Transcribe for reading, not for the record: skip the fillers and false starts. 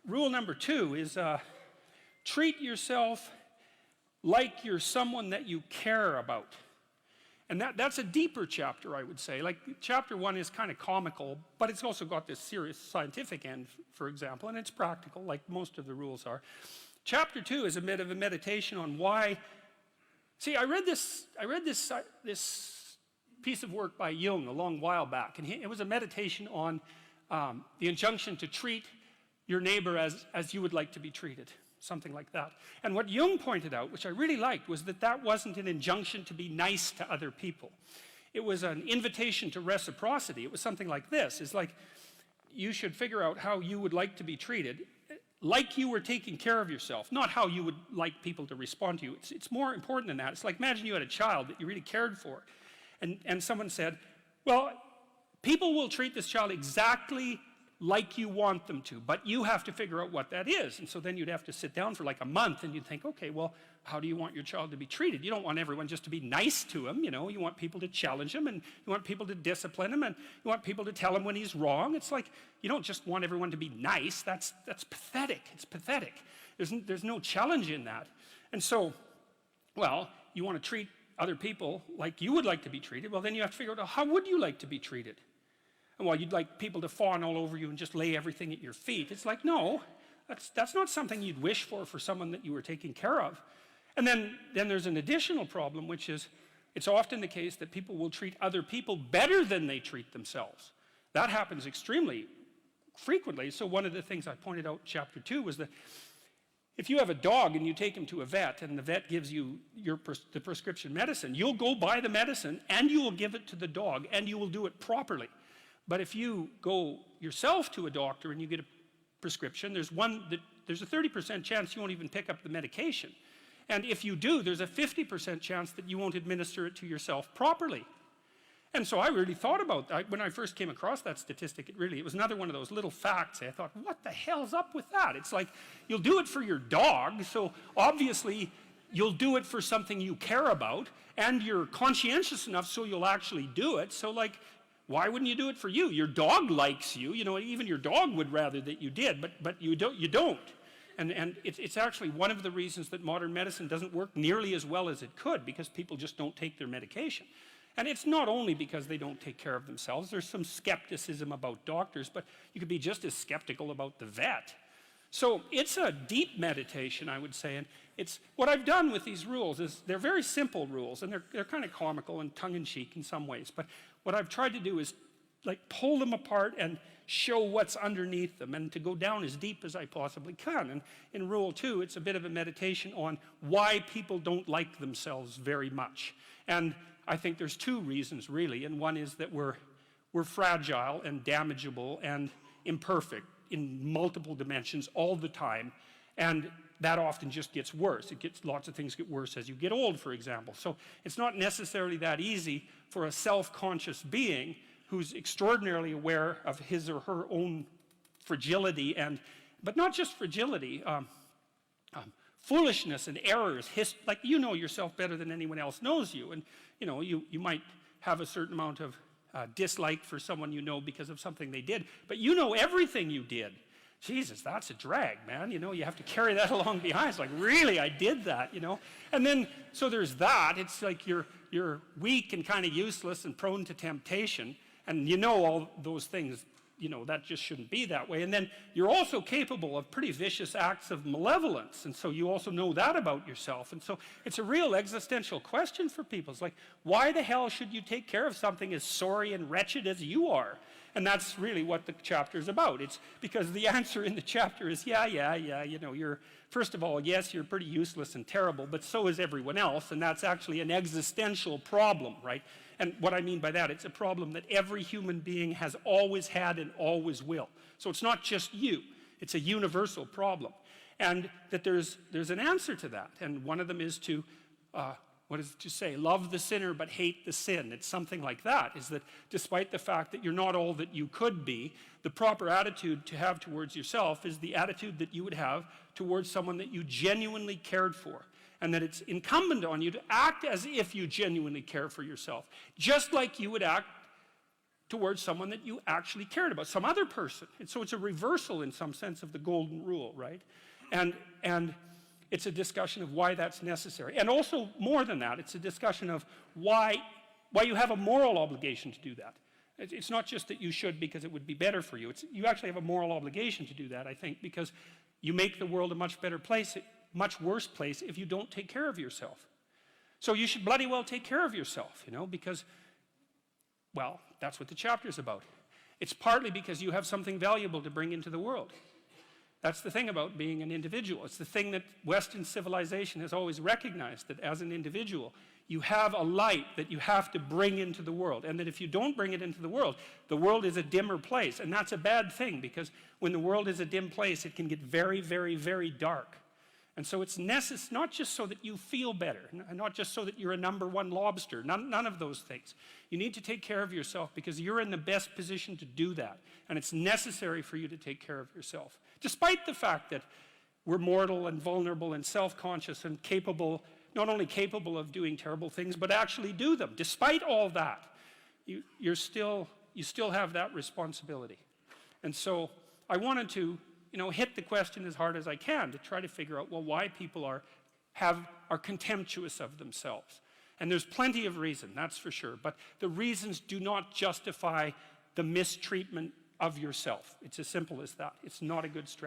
rule number 2 is treat yourself like you're someone that you care about. And that's a deeper chapter, I would say. Like, chapter 1 is kind of comical, but it's also got this serious scientific end, for example, and it's practical, like most of the rules are. Chapter 2 is a bit of a meditation on why. See, I read this piece of work by Jung a long while back, and it was a meditation on the injunction to treat your neighbor as you would like to be treated. Something like that. And what Jung pointed out, which I really liked, was that wasn't an injunction to be nice to other people. It was an invitation to reciprocity. It was something like this. It's like, you should figure out how you would like to be treated, like you were taking care of yourself, not how you would like people to respond to you. It's more important than that. It's like, imagine you had a child that you really cared for, and someone said, well, people will treat this child exactly like you want them to, but you have to figure out what that is. And so then you'd have to sit down for like a month and you'd think, okay, well, how do you want your child to be treated? You don't want everyone just to be nice to him, you know. You want people to challenge him, and you want people to discipline him, and you want people to tell him when he's wrong. It's like, you don't just want everyone to be nice. That's pathetic. It's pathetic. There's no challenge in that. And so, well, you want to treat other people like you would like to be treated. Well, then you have to figure out, how would you like to be treated? And while you'd like people to fawn all over you and just lay everything at your feet, it's like, no, that's not something you'd wish for someone that you were taking care of. And then there's an additional problem, which is, it's often the case that people will treat other people better than they treat themselves. That happens extremely frequently. So one of the things I pointed out in chapter 2 was that if you have a dog and you take him to a vet, and the vet gives you the prescription medicine, you'll go buy the medicine and you will give it to the dog, and you will do it properly. But if you go yourself to a doctor and you get a prescription, there's a 30% chance you won't even pick up the medication. And if you do, there's a 50% chance that you won't administer it to yourself properly. And so I really thought about that. When I first came across that statistic, it was another one of those little facts. I thought, what the hell's up with that? It's like, you'll do it for your dog, so obviously you'll do it for something you care about, and you're conscientious enough so you'll actually do it. So, like, why wouldn't you do it for you? Your dog likes you, you know, even your dog would rather that you did, but you don't. And it's actually one of the reasons that modern medicine doesn't work nearly as well as it could, because people just don't take their medication. And it's not only because they don't take care of themselves. There's some skepticism about doctors, but you could be just as skeptical about the vet. So it's a deep meditation, I would say, and it's what I've done with these rules is they're very simple rules, and they're kind of comical and tongue-in-cheek in some ways, but what I've tried to do is like pull them apart and show what's underneath them, and to go down as deep as I possibly can. And in rule 2, it's a bit of a meditation on why people don't like themselves very much. And I think there's 2 reasons really, and one is that we're fragile and damageable and imperfect in multiple dimensions all the time, and that often just gets worse. Lots of things get worse as you get old, for example. So it's not necessarily that easy for a self-conscious being who's extraordinarily aware of his or her own fragility, but not just fragility, foolishness and errors. Like, you know yourself better than anyone else knows you, and you know, you might have a certain amount of dislike for someone you know because of something they did, but you know everything you did. Jesus, that's a drag, man. You know, you have to carry that along behind. It's like, really, I did that, you know? And then, so there's that. It's like you're weak and kind of useless and prone to temptation, and you know all those things, you know, that just shouldn't be that way. And then you're also capable of pretty vicious acts of malevolence, and so you also know that about yourself. And so it's a real existential question for people. It's like, why the hell should you take care of something as sorry and wretched as you are? And that's really what the chapter is about. It's because the answer in the chapter is, yeah, you know, first of all, yes, you're pretty useless and terrible, but so is everyone else, and that's actually an existential problem, right? And what I mean by that, it's a problem that every human being has always had and always will. So it's not just you, it's a universal problem. And that there's an answer to that, and one of them is to, what does it to say? Love the sinner but hate the sin. It's something like that, is that despite the fact that you're not all that you could be, the proper attitude to have towards yourself is the attitude that you would have towards someone that you genuinely cared for. And that it's incumbent on you to act as if you genuinely care for yourself. Just like you would act towards someone that you actually cared about, some other person. And so it's a reversal in some sense of the golden rule, right? And it's a discussion of why that's necessary. And also, more than that, it's a discussion of why you have a moral obligation to do that. It's not just that you should because it would be better for you. You actually have a moral obligation to do that, I think, because you make the world a much better place, much worse place if you don't take care of yourself. So you should bloody well take care of yourself, you know, because, well, that's what the chapter's about. It's partly because you have something valuable to bring into the world. That's the thing about being an individual. It's the thing that Western civilization has always recognized, that as an individual, you have a light that you have to bring into the world, and that if you don't bring it into the world is a dimmer place, and that's a bad thing, because when the world is a dim place, it can get very, very, very dark. And so it's necessary, not just so that you feel better, not just so that you're a #1 lobster, none of those things. You need to take care of yourself because you're in the best position to do that, and it's necessary for you to take care of yourself. Despite the fact that we're mortal and vulnerable and self-conscious and capable, not only capable of doing terrible things, but actually do them. Despite all that, you still have that responsibility. And so I wanted to, you know, hit the question as hard as I can to try to figure out, well, why people are contemptuous of themselves. And there's plenty of reason, that's for sure. But the reasons do not justify the mistreatment of yourself. It's as simple as that. It's not a good strategy.